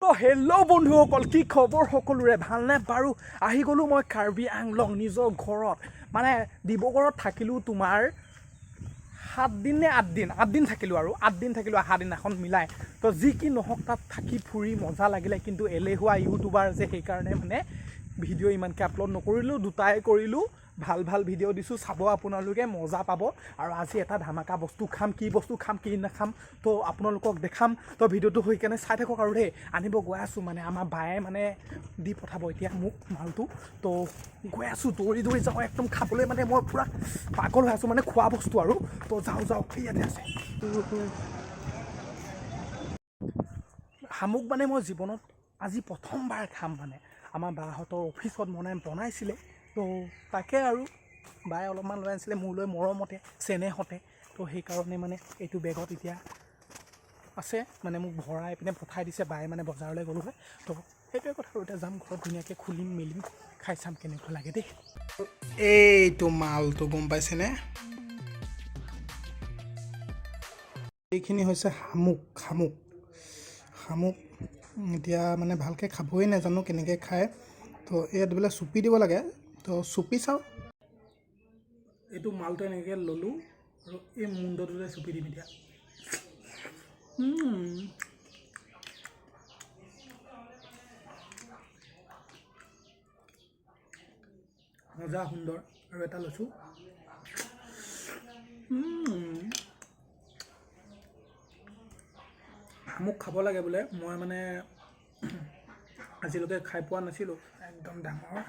তো হেল্ল' বন্ধুসকল, কি খবৰ সকলোৰে? ভালনে বাৰু? আহি গ'লোঁ মই কাৰ্বিআংলং নিজৰ ঘৰত। মানে ডিব্ৰুগড়ত থাকিলোঁ তোমাৰ 7 দিন নে 8 দিন 8 দিন থাকিলোঁ আৰু 8 দিন থাকিলোঁ অহা দিনাখন মিলাই। তো যি কি নহওক তাত থাকি ফুৰি মজা লাগিলে, কিন্তু এলেহুৱা ইউটিউবাৰ যে সেইকাৰণে মানে ভিডিঅ' ইমানকৈ আপলোড নকৰিলোঁ, দুটাই কৰিলোঁ। ভাল ভাল ভিডিঅ' দিছোঁ, চাব আপোনালোকে, মজা পাব। আৰু আজি এটা ধামাকা বস্তু খাম, কি বস্তু খাম কি নাখাম তো আপোনালোকক দেখাম। তো ভিডিঅ'টো হৈ কেনে চাই থাকক আৰু দেই। আনিব গৈ আছোঁ, মানে আমাৰ বায়ে মানে দি পঠাব এতিয়া মোক মালটো। তো গৈ আছোঁ, দৌৰি দৌৰি যাওঁ, একদম খাবলৈ মানে মই পূৰা পাগল হৈ আছোঁ, মানে খোৱা বস্তু আৰু। তো যাওঁ ইয়াতে আছে শামুক। মানে মই জীৱনত আজি প্ৰথমবাৰ খাম। মানে আমাৰ বাহঁতৰ অফিচত বনাইছিলে, তো তাকে আৰু বায়ে অলপমান লৈ আনিছিলে মোৰলৈ মৰমতে চেনেহতে। তো সেইকাৰণে মানে এইটো বেগত এতিয়া আছে, মানে মোক ভৰাই পিনে পঠাই দিছে বায়ে, মানে বজাৰলৈ গ'লোঁ হয়। তো সেইটোৱে কথা আৰু। এতিয়া যাম ঘৰত, ধুনীয়াকৈ খুলিম মেলিম, খাই চাম কেনেকুৱা লাগে দেই। এইটো মালটো গম পাইছেনে? এইখিনি হৈছে শামুক। এতিয়া মানে ভালকৈ খাবই নাজানো কেনেকৈ খায়। তো ইয়াত বোলে চুপি দিব লাগে, তো চুপি চাওঁ। এইটো মালটো এনেকৈ ল'লোঁ আৰু এই মুণ্ডটোতে চুপি দিম এতিয়া। মজা সুন্দৰ। আৰু এটা লৈছোঁ। শামুক খাব লাগে বোলে, মই মানে আজিলৈকে খাই পোৱা নাছিলোঁ। একদম ডাঙৰ।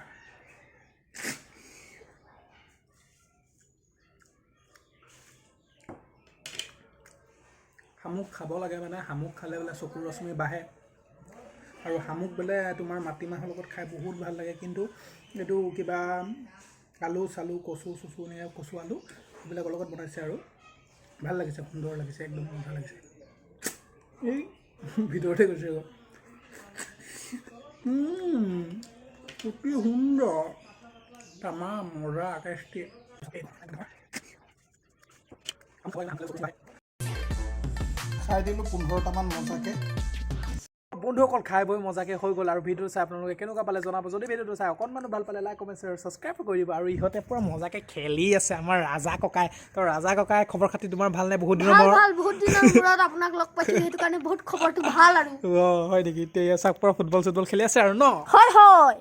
শামুক খাব লাগে, মানে শামুক খালে বোলে চকুৰ ৰশ্মি বাঢ়ে। আৰু শামুক বোলে তোমাৰ মাটিমাহৰ লগত খাই বহুত ভাল লাগে। কিন্তু এইটো কিবা আলু চালু কচু এনেকৈ কচু আলু এইবিলাকৰ লগত বনাইছে আৰু ভাল লাগিছে, সুন্দৰ লাগিছে, একদম মজা লাগিছে। এই ভিতৰতে গৈছে গৈ। অতি সুন্দৰ, তামাম মজা টেষ্টি। খাই দিলোঁ 15টামান মজাকৈ। বন্ধুসকল, খাই বৈ মজাকৈ হৈ গ'ল। আৰু ভিডিঅ'টো চাই আপোনালোকে কেনেকুৱা পালে জনাব। যদি ভিডিঅ'টো চাই অকণমানো ভাল পালে লাইক কমেণ্ট শ্বেয়াৰ ছাবস্ক্ৰাইব কৰি দিব। আৰু ইহঁতে পূৰা মজাকৈ খেলি আছে আমাৰ ৰাজা ককাই। তো ৰাজা ককাই খবৰ খাতি তোমাৰ ভালনে? বহুত দিনৰ মূৰত আপোনাক লগ পাইছোঁ, সেইটো কাৰণে বহুত খবৰটো ভাল আৰু। হয় নেকি? এতিয়া চাওক পূৰা ফুটবল খেলি আছে আৰু ন? হয়।